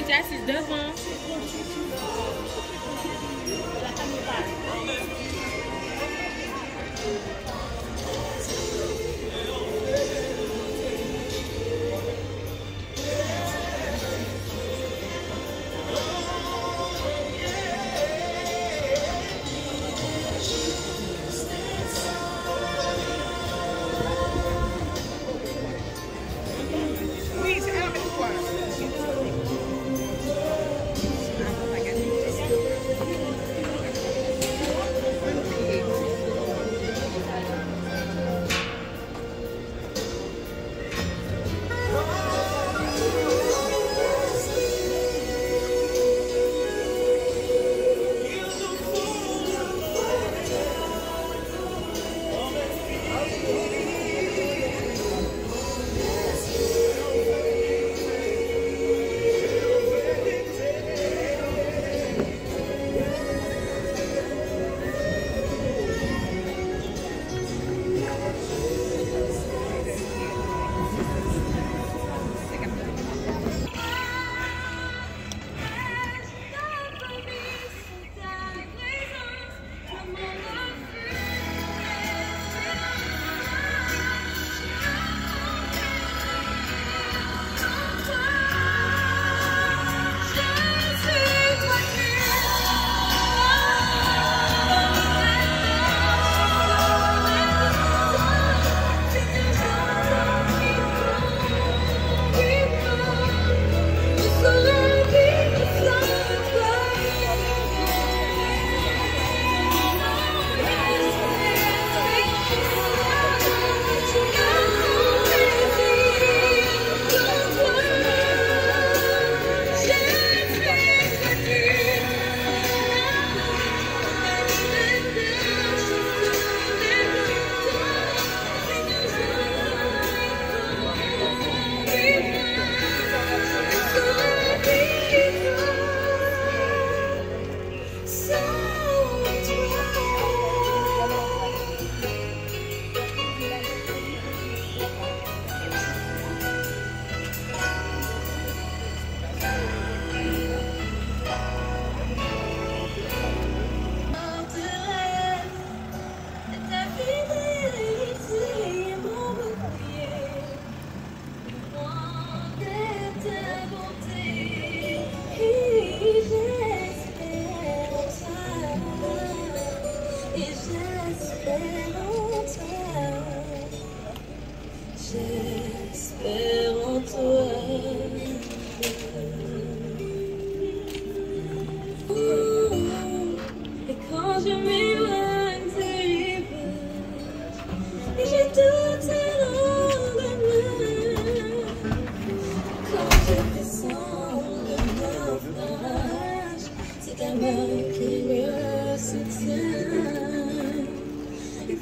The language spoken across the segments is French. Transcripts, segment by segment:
suis assise devant.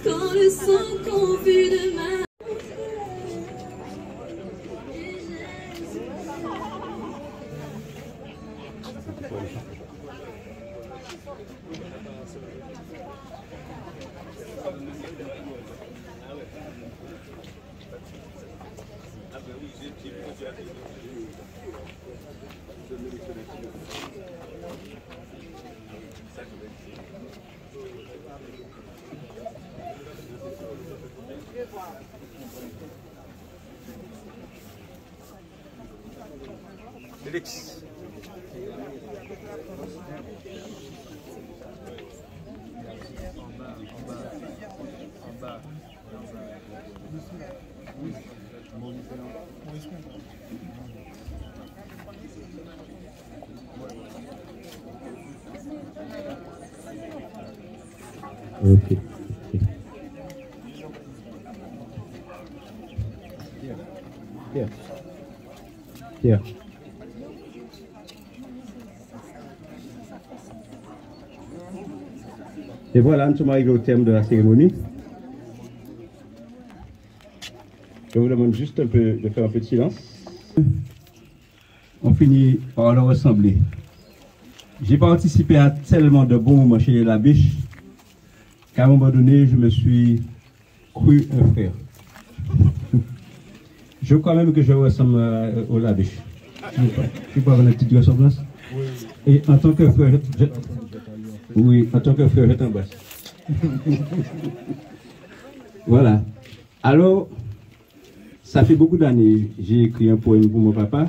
Quand le sang confus de ma Félix. En bas. Ok. Pierre. Et voilà, nous sommes arrivés au terme de la cérémonie. Je vous demande juste un peu de faire un peu de silence. On finit par leur ressembler. J'ai participé à tellement de bons moments chez la biche qu'à un moment donné, je me suis cru un frère. Je crois même que je ressemble au Labiche. Tu peux avoir une petite ressemblance? Et en tant que frère, oui, en tant que frère, je t'embrasse. Voilà. Alors, ça fait beaucoup d'années, j'ai écrit un poème pour mon papa,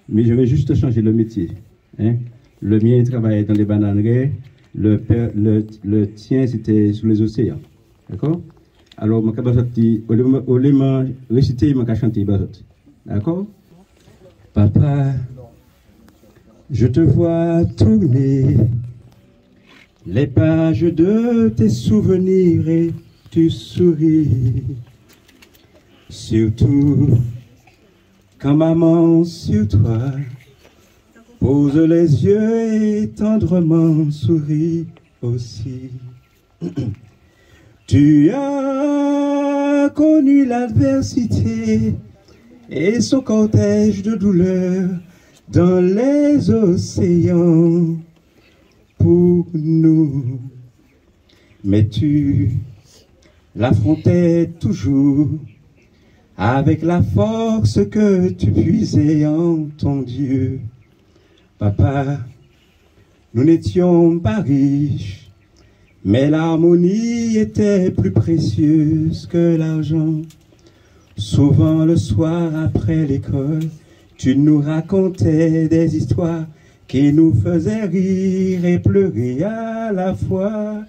mais je vais juste changer le métier. Hein? Le mien, il travaillait dans les bananeries, le tien, c'était sur les océans. D'accord? Alors, je vais au lieu de réciter, je vais chanter. D'accord? Papa, je te vois tourner les pages de tes souvenirs et tu souris. Surtout quand maman sur toi pose les yeux et tendrement sourit aussi. Tu as connu l'adversité et son cortège de douleurs dans les océans pour nous. Mais tu l'affrontais toujours avec la force que tu puisais en ton Dieu. Papa, nous n'étions pas riches, mais l'harmonie était plus précieuse que l'argent. Souvent le soir après l'école, tu nous racontais des histoires qui nous faisaient rire et pleurer à la fois.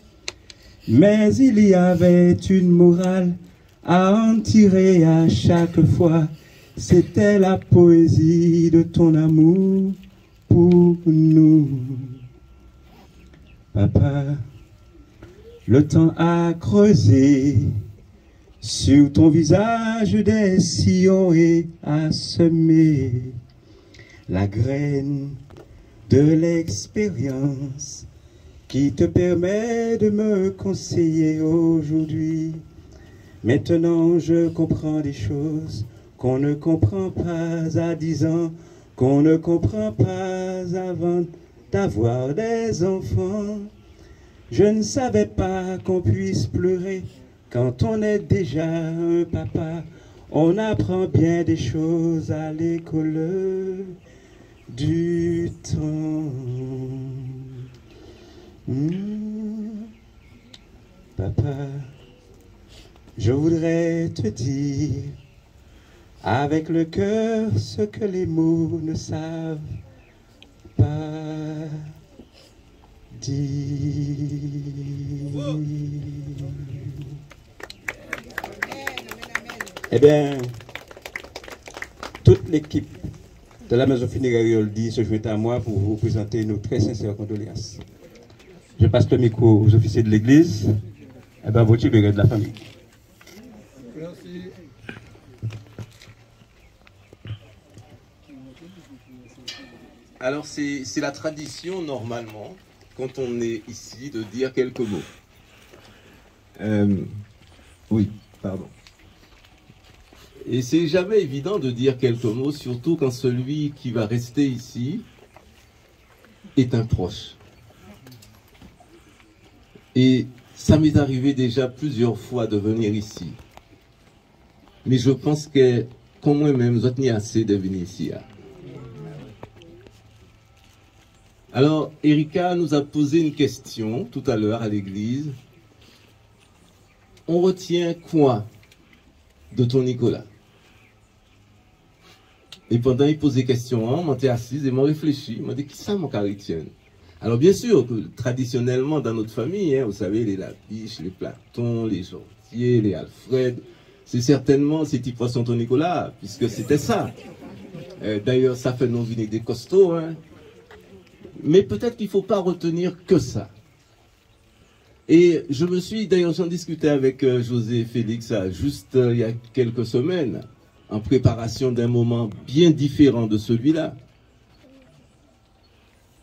Mais il y avait une morale à en tirer à chaque fois. C'était la poésie de ton amour pour nous. Papa, le temps a creusé sur ton visage des sillons et a semé la graine de l'expérience qui te permet de me conseiller aujourd'hui. Maintenant je comprends des choses qu'on ne comprend pas à 10 ans, qu'on ne comprend pas avant d'avoir des enfants. Je ne savais pas qu'on puisse pleurer quand on est déjà un papa. On apprend bien des choses à l'école du temps. Papa, je voudrais te dire avec le cœur ce que les mots ne savent pas dire. Eh bien, toute l'équipe de la maison funéraire Yoldi se joint à moi pour vous présenter nos très sincères condoléances. Je passe le micro aux officiers de l'église, et bien vous tirez de la famille. Merci. Alors c'est la tradition normalement, quand on est ici, de dire quelques mots. Oui, pardon. Et c'est jamais évident de dire quelques mots, surtout quand celui qui va rester ici est un proche. Et ça m'est arrivé déjà plusieurs fois de venir ici. Mais je pense que, comme moi-même, je tenais assez de venir ici. Alors, Erika nous a posé une question tout à l'heure à l'église. On retient quoi de ton Nicolas? Et pendant qu'il posait question, on m'était assise et m'a réfléchi. Il m'a dit, qui ça mon caractère? Alors bien sûr, que traditionnellement dans notre famille, vous savez, les Labiche, les Platon, les Jordier, les Alfred, c'est certainement ces petits poissons ton Nicolas, puisque c'était ça. D'ailleurs, ça fait non venir des costauds. Mais peut-être qu'il ne faut pas retenir que ça. Et je me suis, d'ailleurs, j'en discutais avec José et Félix juste il y a quelques semaines, en préparation d'un moment bien différent de celui-là.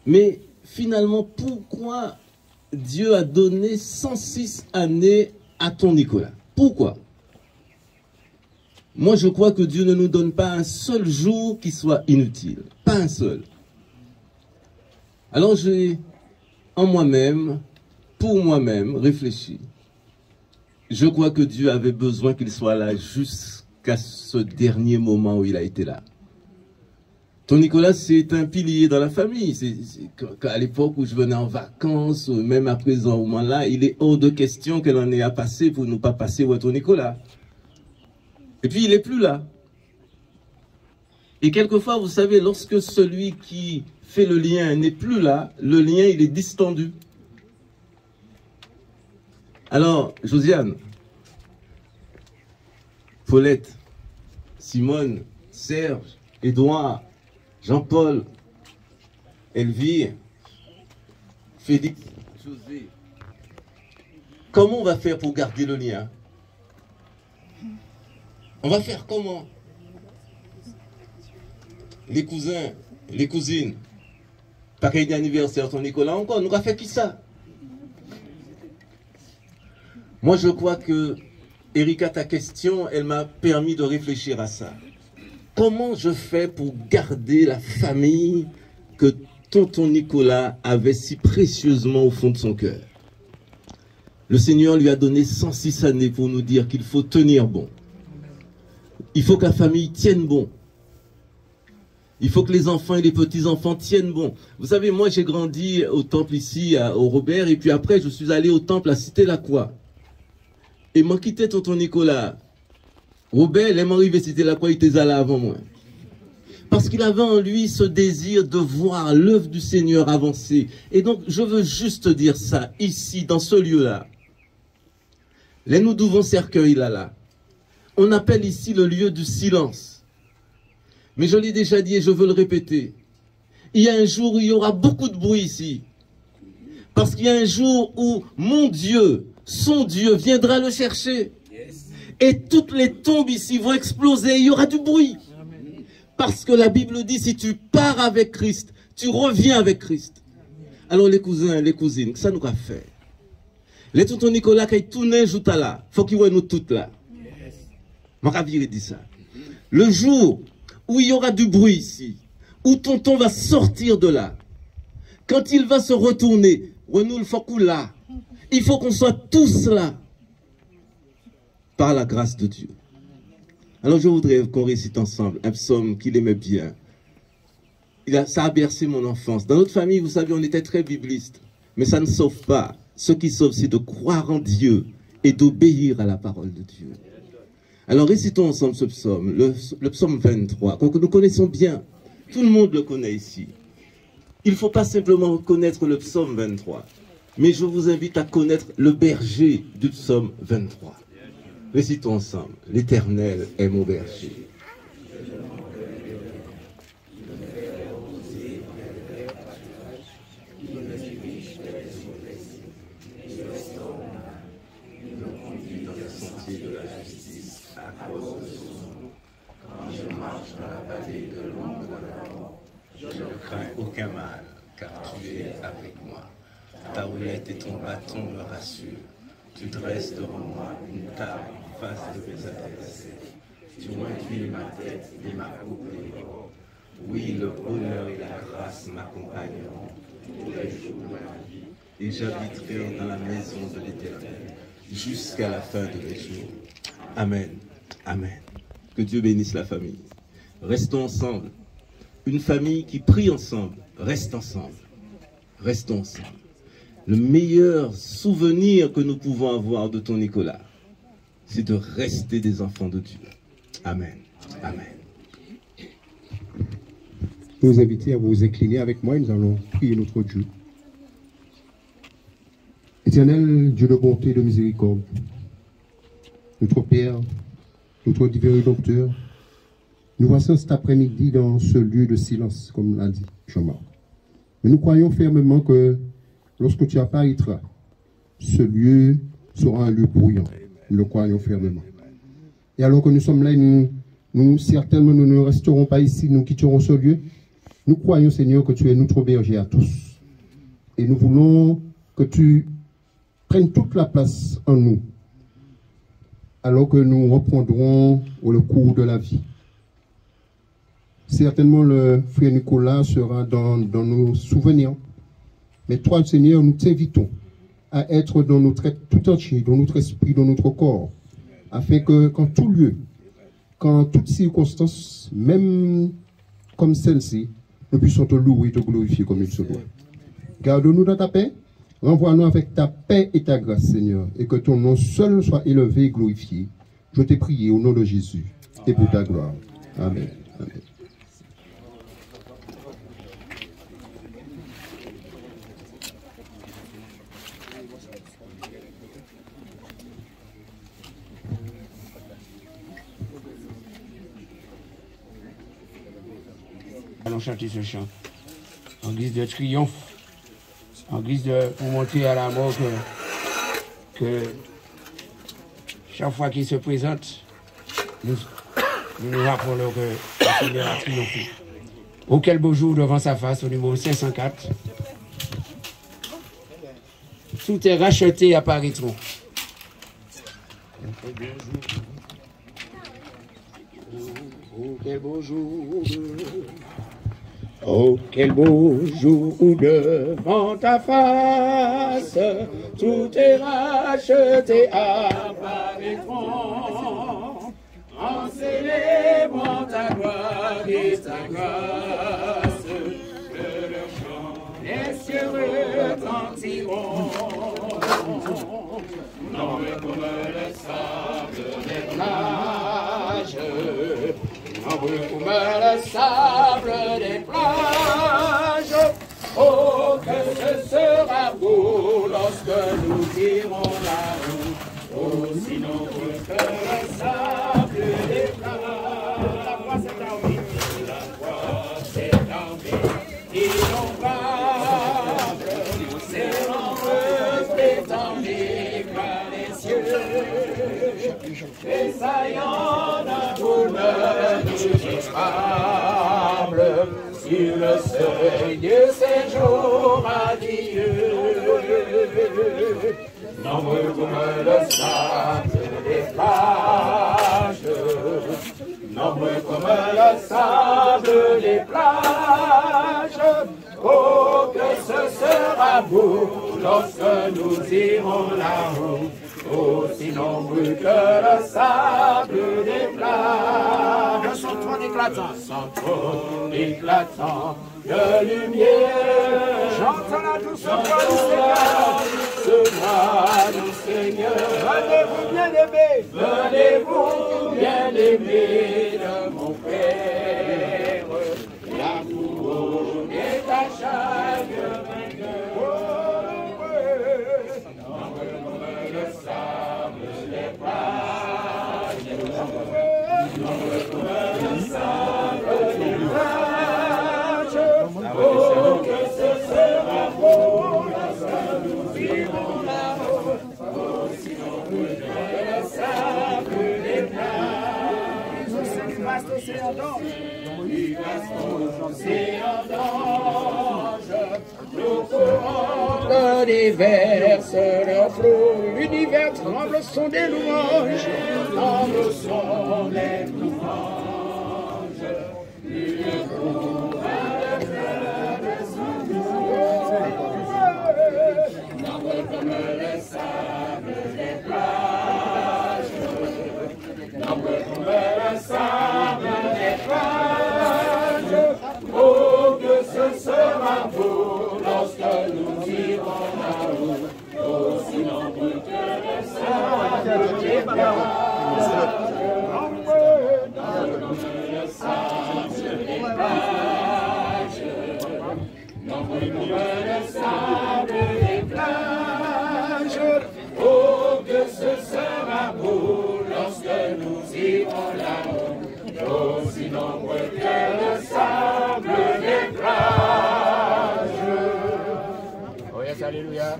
Mais finalement, pourquoi Dieu a donné 106 années à ton Nicolas? Pourquoi? Moi, je crois que Dieu ne nous donne pas un seul jour qui soit inutile. Pas un seul. Alors j'ai, en moi-même, pour moi-même, réfléchi. Je crois que Dieu avait besoin qu'il soit là jusqu'à ce dernier moment où il a été là. Ton Nicolas, c'est un pilier dans la famille. À l'époque où je venais en vacances, même à présent, au moment-là, il est hors de question qu'elle en ait à passer pour ne pas passer où est ton Nicolas. Et puis, il n'est plus là. Et quelquefois, vous savez, lorsque celui qui fait le lien n'est plus là, le lien, il est distendu. Alors, Josiane, Paulette, Simone, Serge, Édouard, Jean-Paul, Elvire, Félix, José. Comment on va faire pour garder le lien? On va faire comment? Les cousins, les cousines, pareil d'anniversaire, ton Nicolas encore, nous avons fait qui ça? Moi, je crois que, Erika, ta question, elle m'a permis de réfléchir à ça. Comment je fais pour garder la famille que tonton Nicolas avait si précieusement au fond de son cœur? Le Seigneur lui a donné 106 années pour nous dire qu'il faut tenir bon. Il faut que la famille tienne bon. Il faut que les enfants et les petits-enfants tiennent bon. Vous savez, moi j'ai grandi au temple ici, au Robert, et puis après je suis allé au temple à Cité-la-Croix. Et moi quitté tonton Nicolas. Robert, il est arrivé à Cité-la-Croix, il était là avant moi. Parce qu'il avait en lui ce désir de voir l'œuvre du Seigneur avancer. Et donc, je veux juste dire ça, ici, dans ce lieu-là. Là, nous devons cercueil là. On appelle ici le lieu du silence. Mais je l'ai déjà dit et je veux le répéter. Il y a un jour où il y aura beaucoup de bruit ici. Parce qu'il y a un jour où mon Dieu, son Dieu, viendra le chercher. Et toutes les tombes ici vont exploser. Il y aura du bruit. Parce que la Bible dit, si tu pars avec Christ, tu reviens avec Christ. Alors les cousins, les cousines, ça nous a fait. Les tontons Nicolas, qui tournent joute là, faut qu'ils voient nous toutes là. Mon ravir dit ça. Le jour où il y aura du bruit ici, où tonton va sortir de là, quand il va se retourner, nous le faut là. Il faut qu'on soit tous là. Par la grâce de Dieu. Alors je voudrais qu'on récite ensemble un psaume qu'il aimait bien. Ça a bercé mon enfance. Dans notre famille, vous savez, on était très bibliste. Mais ça ne sauve pas. Ce qui sauve, c'est de croire en Dieu et d'obéir à la parole de Dieu. Alors récitons ensemble ce psaume, le psaume 23, que nous connaissons bien. Tout le monde le connaît ici. Il ne faut pas simplement connaître le psaume 23, mais je vous invite à connaître le berger du psaume 23. Récitons ensemble. L'Éternel est mon berger. Je ne crains aucun mal, car tu es avec moi. Ta houlette et ton bâton me rassurent. Tu dresses devant moi une table en face de mes adversaires. Tu inclines ma tête et ma coupe. Oui, le bonheur et la grâce m'accompagneront tous les jours de ma vie, et j'habiterai dans la maison de l'Éternel jusqu'à la fin de mes jours. Amen. Amen. Que Dieu bénisse la famille. Restons ensemble. Une famille qui prie ensemble, reste ensemble. Restons ensemble. Le meilleur souvenir que nous pouvons avoir de ton Nicolas, c'est de rester des enfants de Dieu. Amen. Amen. Je vous invite à vous incliner avec moi et nous allons prier notre Dieu. Éternel, Dieu de bonté et de miséricorde, notre Père, notre divin Rédempteur, nous voici cet après-midi dans ce lieu de silence, comme l'a dit Jean-Marc. Mais nous croyons fermement que lorsque tu apparaîtras, ce lieu sera un lieu bruyant. Nous le croyons fermement. Et alors que nous sommes là, nous certainement nous ne resterons pas ici, nous quitterons ce lieu. Nous croyons, Seigneur, que tu es notre berger à tous. Et nous voulons que tu prennes toute la place en nous, alors que nous reprendrons le cours de la vie. Certainement, le frère Nicolas sera dans nos souvenirs. Mais toi, Seigneur, nous t'invitons à être dans notre être tout entier, dans notre esprit, dans notre corps, afin que, qu'en tout lieu, qu'en toute circonstance, même comme celle-ci, nous puissions te louer et te glorifier comme il se doit. Garde-nous dans ta paix, renvoie-nous avec ta paix et ta grâce, Seigneur, et que ton nom seul soit élevé et glorifié. Je t'ai prié au nom de Jésus et pour ta gloire. Amen. Amen. Allons chanter ce chant en guise de triomphe, en guise de pour montrer à la mort que chaque fois qu'il se présente, nous rappelons que le Seigneur a triomphé. Oh, quel beau jour devant sa face, au numéro 504. Tout est racheté, apparaîtront. Oh, quel beau jour. Oh, quel beau jour devant ta face, tout est racheté, apparaîtront, en célébrant ta gloire et ta grâce, que le chant des cieux retentiront, nombreux comme le sable des plages, nombreux comme le sable des plages. Oh, que ce sera beau lorsque nous irons là-haut, aussi nombreux que le sable des plages. La croix c'est l'armée, la croix c'est l'armée innombrable, c'est l'enveuse étendue par les cieux, tressaillant d'un bonheur inexplicable, sur le seuil de ces jours radieux, nombreux comme le sable des plages, nombreux comme le sable des plages. Oh, que ce sera beau lorsque nous irons là-haut, aussi nombreux que le sable des plages. Son trône éclatant, son trône éclatant de lumière. J'entends la douce voix du Seigneur. Venez-vous bien-aimés, venez-vous bien-aimés de mon Père. La couronne est à chaque vainqueur. Nombreux comme le sable des plages, nombreux comme le sable des plages. Oh, que ce sera beau lorsque nous irons là-haut, aussi nombreux que le sable des plages. Il passe l'océan d'ange, il passe l'océan d'ange, nous courons déverse leur flot, l'univers tremble au son des louanges, tremble au son des louanges, l'univers nombreux comme le sable des plages, nombreux comme le sable des plages. Oh, que ce sera beau lorsque nous irons là-haut, aussi nombreux que le sable des plages, nombreux comme le sable des plages, nombreux comme le sable des plages. Oh, que ce sera beau lorsque nous irons là-haut, aussi nombreux que le sable des plages. Oh yes, alléluia.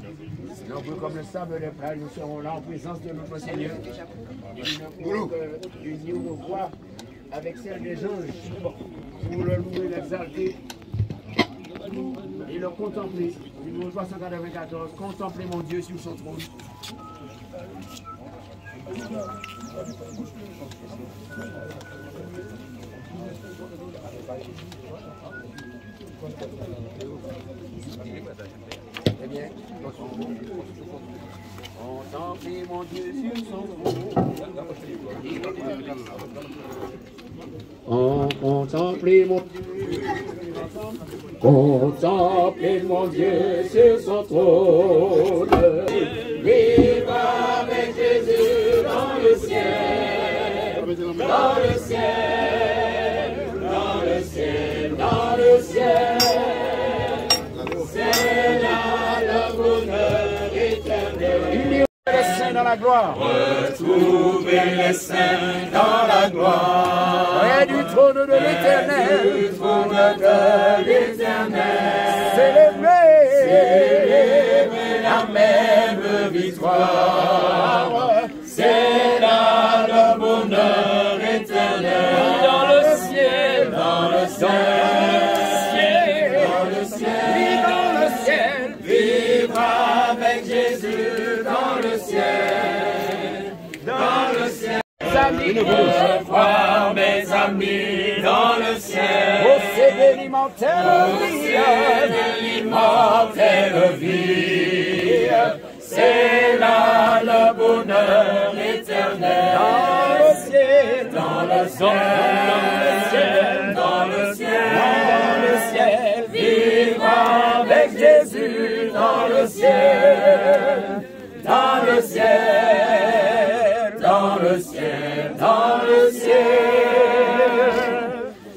Nombreux comme le sable des plages, nous serons là en présence de notre Seigneur. Et nous unir nos voix avec celles des anges pour le louer, l'exalter et le contempler. Numéro 394, contempler mon Dieu sur son trône. Eh bien, on Contemplez mon Dieu sur son trône. Contemplez mon Dieu. Contemplez mon Dieu sur son trône. Vivre avec Jésus dans le ciel. Dans le ciel. Dans le ciel. Dans le ciel. C'est là le bonheur éternel. Les saints dans la gloire. Retrouver les saints dans la gloire. Près du trône de l'éternel. Du trône de l'éternel. Célébrer la même victoire. C'est là le bonheur éternel. Dans le ciel. Dans le ciel. Dans le ciel. Dans le ciel. Vivre avec Jésus dans le ciel. Dans le ciel. Amis, revoir mes amis dans le ciel. Oh, c'est de l'immortelle vie. C'est là le bonheur éternel. Dans le ciel, dans le ciel, dans le ciel, dans le ciel. Vivre avec Jésus dans le ciel. Dans le ciel, dans le ciel, dans le ciel,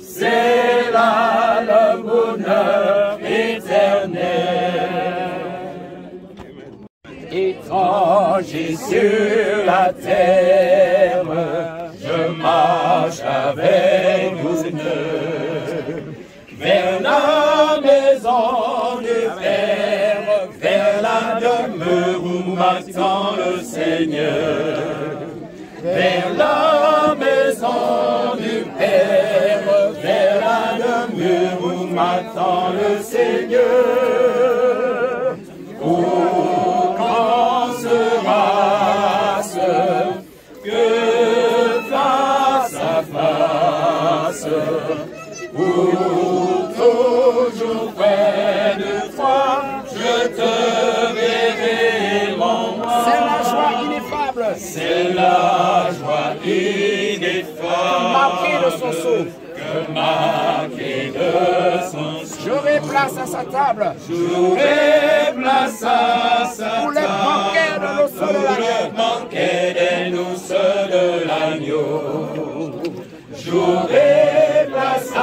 c'est là le bonheur éternel. Étranger sur la terre, je marche avec vous vers la maison du Père, vers la demeure où m'attend le Seigneur. Vers la maison du Père, vers la demeure où m'attend le Seigneur. Oh, quand sera-ce que face à face, pour toujours près de toi, je te verrai, mon roi. C'est la joie ineffable. C'est la joie ineffable. Marqué de son sceau. Que marqué de son sceau. J'aurai place à sa table. J'aurai place à sa table. Pour les banquets de l'os de l'agneau. Pour le banquet des noces de l'agneau. J'aurai place à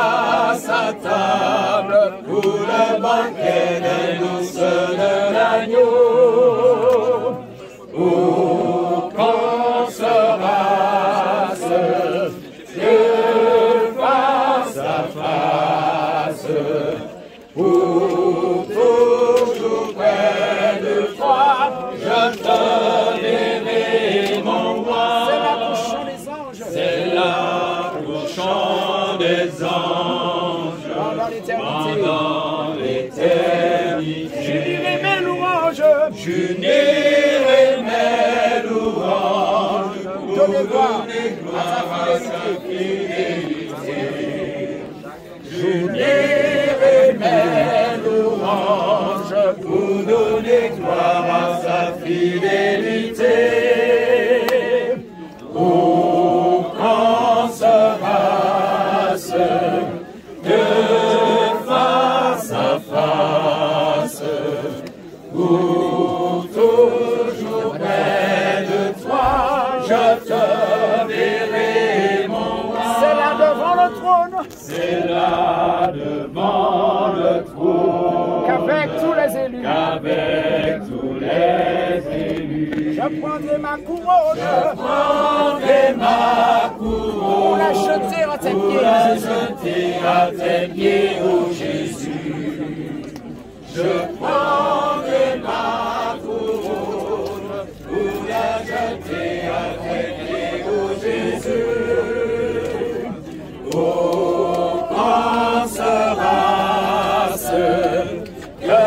sa table pour le banquet des noces de l'agneau. Oh, quand sera-ce que face à face, pour toujours près de toi, je te verrai, mon roi. C'est la bouche des anges. C'est la chant des anges pendant l'éternité. J'unirai mes louanges. J'unirai mes louanges. Donnez gloire à sa fidélité. J'unirai mes louanges pour donner gloire à sa fidélité. Oh, quand sera-ce que face à face, pour toujours près de toi, je te verrai, mon roi. C'est là devant le trône. C'est là devant le trône. Qu'avec tous les élus. Qu'avec tous les élus. Je prendrai ma couronne. Je prendrai ma couronne. Pour la jeter à tes pieds. Pour la jeter à tes pieds, ô Jésus. Je prendrai ma couronne. Pour la jeter à tes pieds, ô Jésus. Oh, quand sera-ce que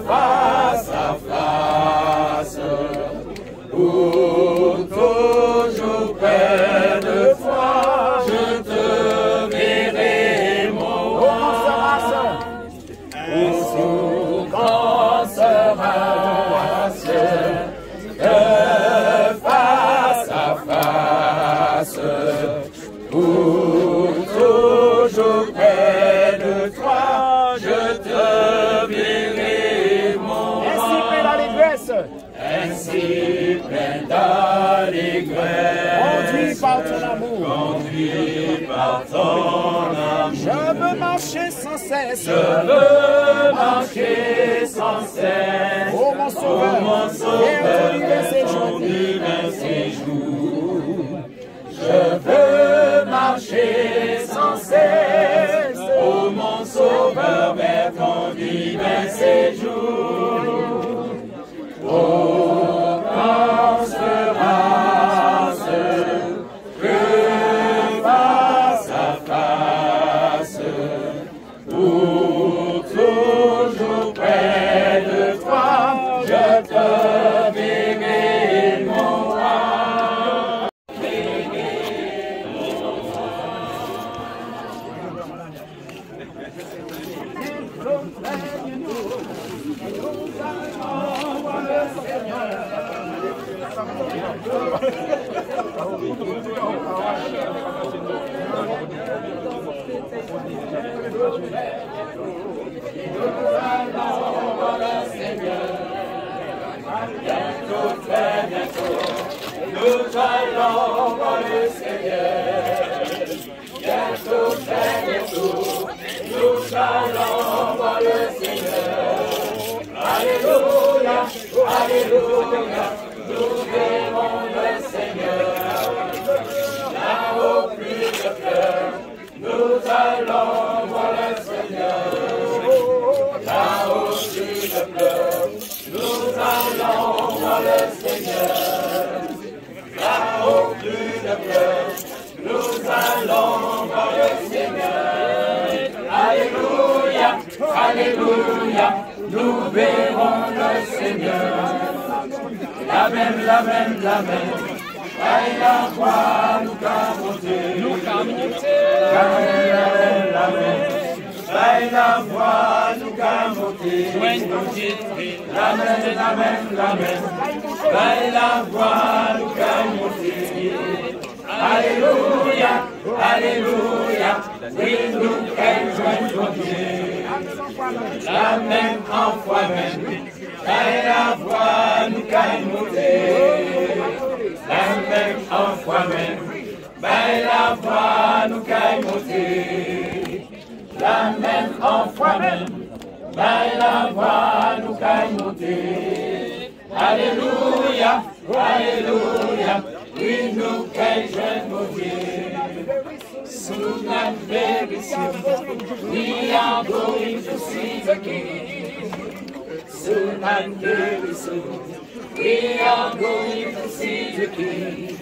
face à face, pour toujours près de toi, je te verrai, mon roi. Quand sera-ce que conduit par ton amour. Je veux marcher sans cesse. Je veux marcher sans cesse. Oh mon Sauveur, vers ton divin séjour. Je veux marcher sans cesse. Oh mon Sauveur, vers ton divin séjour. Oh, quand sera que face à face, pour toujours près de toi, je te verrai, mon roi. Nous allons voir le Seigneur. Bientôt, très bientôt, nous allons voir le Seigneur. Alléluia, alléluia, nous verrons le Seigneur. Là-haut, plus de pleurs, nous allons voir le Seigneur. Là-haut, plus de pleurs, nous allons voir le Seigneur. Là-haut, plus de pleurs, nous allons voir le Seigneur. Alléluia, alléluia, nous verrons le Seigneur. L'amen, l'amen, l'amen. Aïe la voix, nous camoter. Nous camoter. L'amen, l'amen, l'amen. Aïe la voix, nous camoter. L'amen, l'amen, l'amen. Aïe la voix, nous camoter. Alléluia, alléluia, oui, nous qu'elle Dieu. La même en foi même, aïe la voix, nous camoter. La même en foi même, aïe la voix, nous camoter. La même en foi même, aïe la voix, nous camoter. Alléluia, alléluia, oui, nous quel jeune Dieu. Soon and very soon, we are going to see the King. Soon and very soon, we are going to see the King.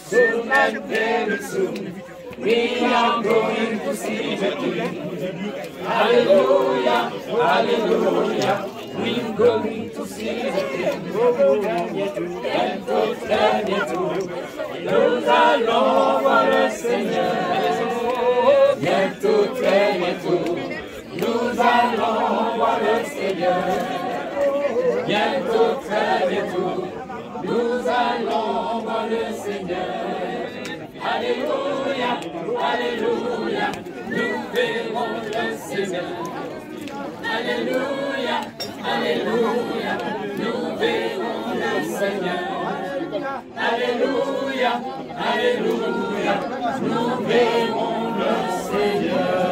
Soon and very soon, we are going to see the King. Hallelujah, hallelujah, we're going to see the King. Bientôt, très bientôt, nous allons voir le Seigneur. Bientôt, très bientôt, nous allons voir le Seigneur. Bientôt, très bientôt, nous allons voir le Seigneur. Alléluia, alléluia, nous verrons le Seigneur. Alléluia, alléluia, nous verrons le Seigneur. Alléluia, alléluia, nous verrons le Seigneur.